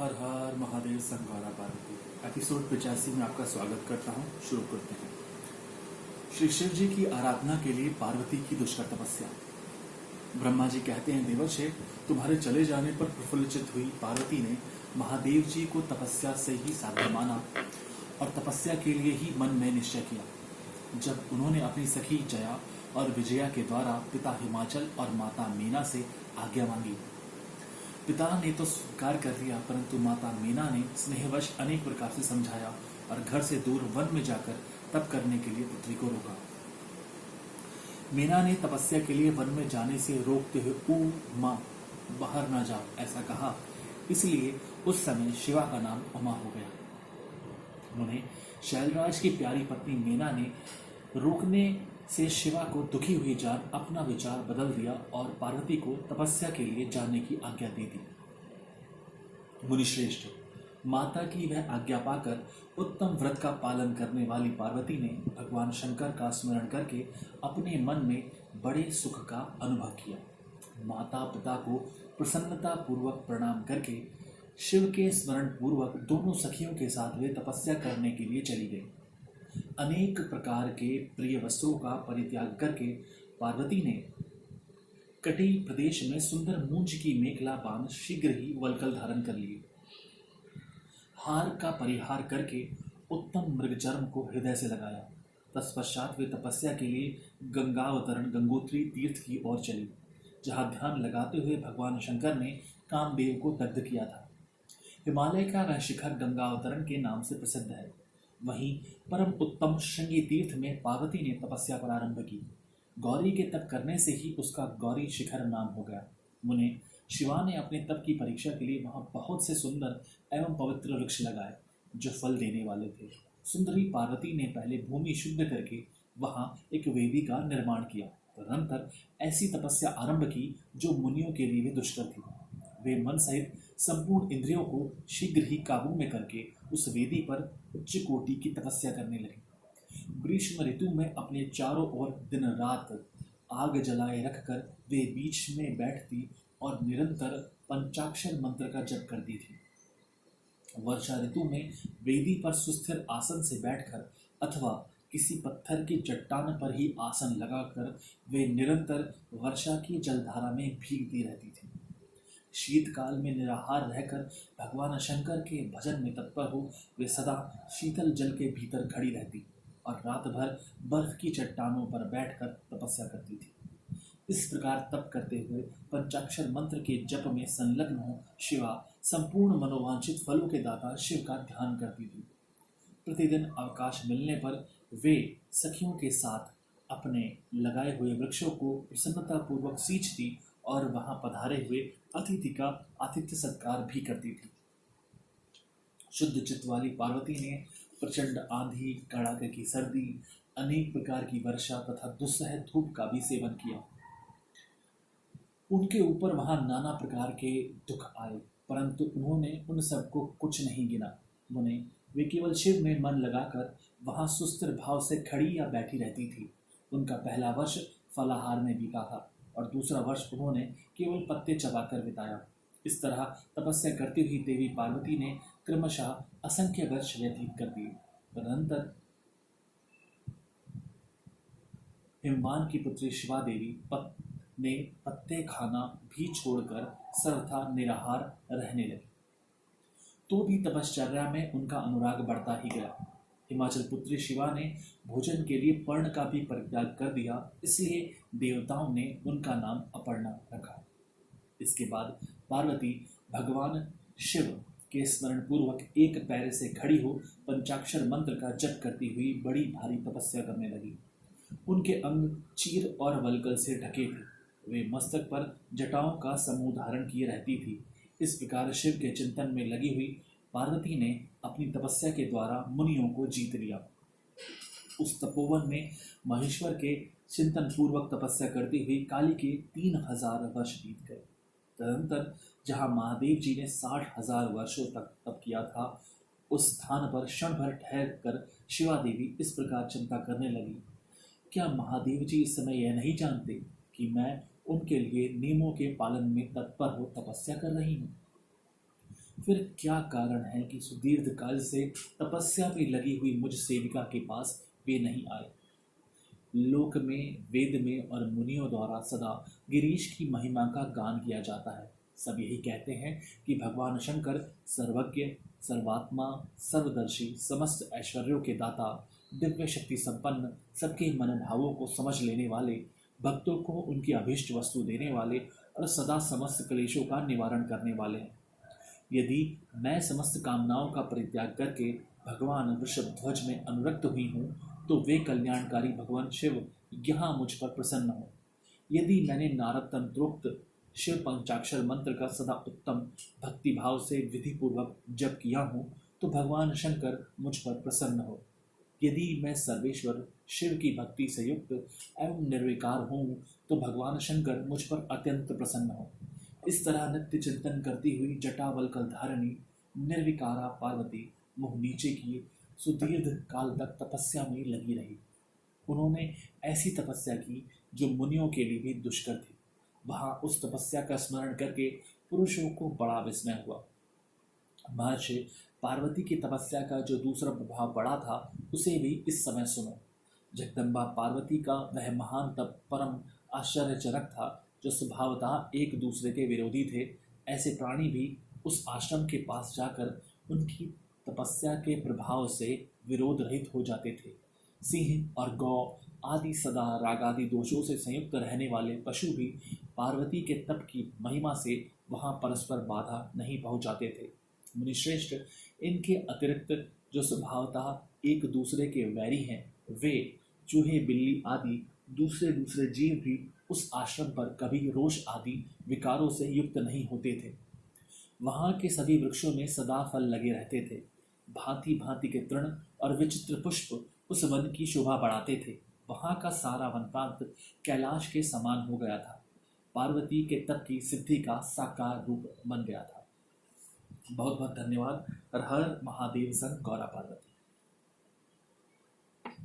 हर हर Mahadev संघारा Parvati episode 85 में आपका स्वागत करता हूँ। शुरू करते हैं। श्री शिव जी की आराधना के लिए पार्वती की दुष्कर तपस्या। ब्रह्मा जी कहते हैं, देवर्षि, तुम्हारे चले जाने पर प्रफुल्लित हुई पार्वती ने महादेव जी को तपस्या से ही साध्य माना और तपस्या के लिए ही मन में निश्चय किया। जब उन्होंने अपनी सखी जया और विजया के द्वारा पिता हिमाचल और माता मीना से आज्ञा मांगी। पिता ने तो स्वीकार कर लिया, परंतु माता मीना ने स्नेहवश अनेक प्रकार से समझाया और घर से दूर वन में जाकर तप करने के लिए पुत्री को रोका। मीना ने तपस्या के लिए वन में जाने से रोकते हुए उमा, बाहर न जाओ, ऐसा कहा। इसलिए उस समय शिवा का नाम उमा हो गया। उन्हें शैलराज की प्यारी पत्नी मीना ने रोकने से शिवा को दुखी हुई जान अपना विचार बदल दिया और पार्वती को तपस्या के लिए जाने की आज्ञा दे दी। मुनिश्रेष्ठ, माता की वह आज्ञा पाकर उत्तम व्रत का पालन करने वाली पार्वती ने भगवान शंकर का स्मरण करके अपने मन में बड़े सुख का अनुभव किया। माता पिता को प्रसन्नता पूर्वक प्रणाम करके शिव के स्मरण पूर्वक दोनों सखियों के साथ वे तपस्या करने के लिए चली गई। अनेक प्रकार के प्रिय वस्त्रों का परित्याग करके पार्वती ने कटी प्रदेश में सुंदर मूंज की मेखला बांध शीघ्र ही वल्कल धारण कर लिए। हार का परिहार करके उत्तम मृगचर्म को हृदय से लगाया। तत्पश्चात वे तपस्या के लिए गंगावतरण गंगोत्री तीर्थ की ओर चली, जहां ध्यान लगाते हुए भगवान शंकर ने कामदेव को दग्ध किया था। हिमालय का वह शिखर गंगावतरण के नाम से प्रसिद्ध है। वहीं परम उत्तम श्रृंगी तीर्थ में पार्वती ने तपस्या प्रारंभ की। गौरी के तप करने से ही उसका गौरी शिखर नाम हो गया। मुने शिवा ने अपने तप की परीक्षा के लिए वहां बहुत से सुंदर एवं पवित्र वृक्ष लगाए जो फल देने वाले थे। सुंदरी पार्वती ने पहले भूमि शुद्ध करके वहां एक वेदी का निर्माण किया, तदनंतर ऐसी तपस्या आरंभ की जो मुनियों के लिए दुष्कर थी। वे मन सहित संपूर्ण इंद्रियों को शीघ्र ही काबू में करके उस वेदी पर उच्च कोटि की तपस्या करने लगी। ग्रीष्म ऋतु में अपने चारों ओर दिन रात आग जलाए रखकर वे बीच में बैठती और निरंतर पंचाक्षर मंत्र का जप करती थी। वर्षा ऋतु में वेदी पर सुस्थिर आसन से बैठकर अथवा किसी पत्थर की चट्टान पर ही आसन लगाकर वे निरंतर वर्षा की जलधारा में भीगती रहती थी। शीतकाल में निराहार रहकर भगवान शंकर के भजन में तत्पर हो वे सदा शीतल जल के भीतर खड़ी रहती और रात भर बर्फ की चट्टानों पर बैठकर तपस्या करती थी। इस प्रकार तप करते हुए पंचाक्षर मंत्र के जप में संलग्न हो शिवा संपूर्ण मनोवांछित फलों के दाता शिव का ध्यान करती थी। प्रतिदिन अवकाश मिलने पर वे सखियों के साथ अपने लगाए हुए वृक्षों को प्रसन्नता पूर्वक सींचती और वहां पधारे हुए अतिथि का आतिथ्य सत्कार भी करती थी। शुद्ध चित्त वाली पार्वती ने प्रचंड आंधी, कड़ाके की सर्दी, अनेक प्रकार की वर्षा तथा दुस्सह धूप का भी सेवन किया। उनके ऊपर वहां नाना प्रकार के दुख आए, परंतु उन्होंने उन सबको कुछ नहीं गिना। उन्हें वे केवल शिव में मन लगाकर वहां सुस्थिर भाव से खड़ी या बैठी रहती थी। उनका पहला वर्ष फलाहार में बीता था और दूसरा वर्ष उन्होंने केवल पत्ते चबाकर बिताया। इस तरह तपस्या करती हुई देवी पार्वती ने क्रमशः असंख्य वर्ष व्यतीत कर दिए। तदनंतर हिमवान की पुत्री शिवा देवी ने पत्ते खाना भी छोड़कर सर्वथा निराहार रहने लगी। तो भी तपश्चर्या में उनका अनुराग बढ़ता ही गया। हिमाचल पुत्री शिवा ने भोजन के लिए पर्ण का भी परित्याग कर दिया, इसलिए देवताओं ने उनका नाम अपर्णा रखा। इसके बाद पार्वती भगवान शिव के स्मरण पूर्वक एक पैर से खड़ी हो पंचाक्षर मंत्र का जप करती हुई बड़ी भारी तपस्या करने लगी। उनके अंग चीर और वल्कल से ढके थे। वे मस्तक पर जटाओं का समूह धारण किए रहती थी। इस प्रकार शिव के चिंतन में लगी हुई पार्वती ने अपनी तपस्या के द्वारा मुनियों को जीत लिया। उस तपोवन में महेश्वर के चिंतन पूर्वक तपस्या करती हुई काली के 3000 वर्ष बीत गए। तदनंतर जहाँ महादेव जी ने 60,000 वर्षों तक तप किया था, उस स्थान पर क्षण भर ठहर कर शिवा देवी इस प्रकार चिंता करने लगी, क्या महादेव जी इस समय यह नहीं जानते कि मैं उनके लिए नियमों के पालन में तत्पर हो तपस्या कर रही हूँ? फिर क्या कारण है कि सुदीर्घ काल से तपस्या में लगी हुई मुझ सेविका के पास वे नहीं आए? लोक में, वेद में और मुनियों द्वारा सदा गिरीश की महिमा का गान किया जाता है। सब यही कहते हैं कि भगवान शंकर सर्वज्ञ, सर्वात्मा, सर्वदर्शी, समस्त ऐश्वर्यों के दाता, दिव्य शक्ति संपन्न, सबके मनोभावों को समझ लेने वाले, भक्तों को उनकी अभीष्ट वस्तु देने वाले और सदा समस्त क्लेशों का निवारण करने वाले हैं। यदि मैं समस्त कामनाओं का परित्याग करके भगवान वृषभध्वज में अनुरक्त हुई हूँ, तो वे कल्याणकारी भगवान शिव यहाँ मुझ पर प्रसन्न हो। यदि मैंने नारद तंत्रोक्त शिव पंचाक्षर मंत्र का सदा उत्तम भक्ति भाव से विधि पूर्वक जप किया हूँ, तो भगवान शंकर मुझ पर प्रसन्न हो। यदि मैं सर्वेश्वर शिव की भक्ति से युक्त एवं निर्विकार हूँ, तो भगवान शंकर मुझ पर अत्यंत प्रसन्न हो। इस तरह नित्य चिंतन करती हुई जटावल्कल धारिणी निर्विकारा पार्वती मुंह नीचे किए सुदीर्घ काल तक तपस्या में लगी रही। उन्होंने ऐसी तपस्या की जो मुनियों के लिए भी दुष्कर थी। वहां उस तपस्या का स्मरण करके पुरुषों को बड़ा विस्मय हुआ। महर्षि, पार्वती की तपस्या का जो दूसरा प्रभाव पड़ा था, उसे भी इस समय सुनो। जगदम्बा पार्वती का वह महान तप परम आश्चर्यजनक था। जो स्वभावतः एक दूसरे के विरोधी थे, ऐसे प्राणी भी उस आश्रम के पास जाकर उनकी तपस्या के प्रभाव से विरोध रहित हो जाते थे। सिंह और गौ आदि सदा रागादि दोषों से संयुक्त रहने वाले पशु भी पार्वती के तप की महिमा से वहां परस्पर बाधा नहीं पहुंचाते थे। मुनिश्रेष्ठ, इनके अतिरिक्त जो स्वभावतः एक दूसरे के वैरी हैं, वे चूहे, बिल्ली आदि दूसरे दूसरे जीव भी उस आश्रम पर कभी रोष आदि विकारों से युक्त नहीं होते थे। वहां के सभी वृक्षों में सदा फल लगे रहते थे। भांति भांति के तृण और विचित्र पुष्प उस वन की शोभा बढ़ाते थे। वहां का सारा वन प्रांत कैलाश के समान हो गया था। पार्वती के तप की सिद्धि का साकार रूप बन गया था। बहुत बहुत धन्यवाद। हर हर महादेव संग गौरा पार्वती।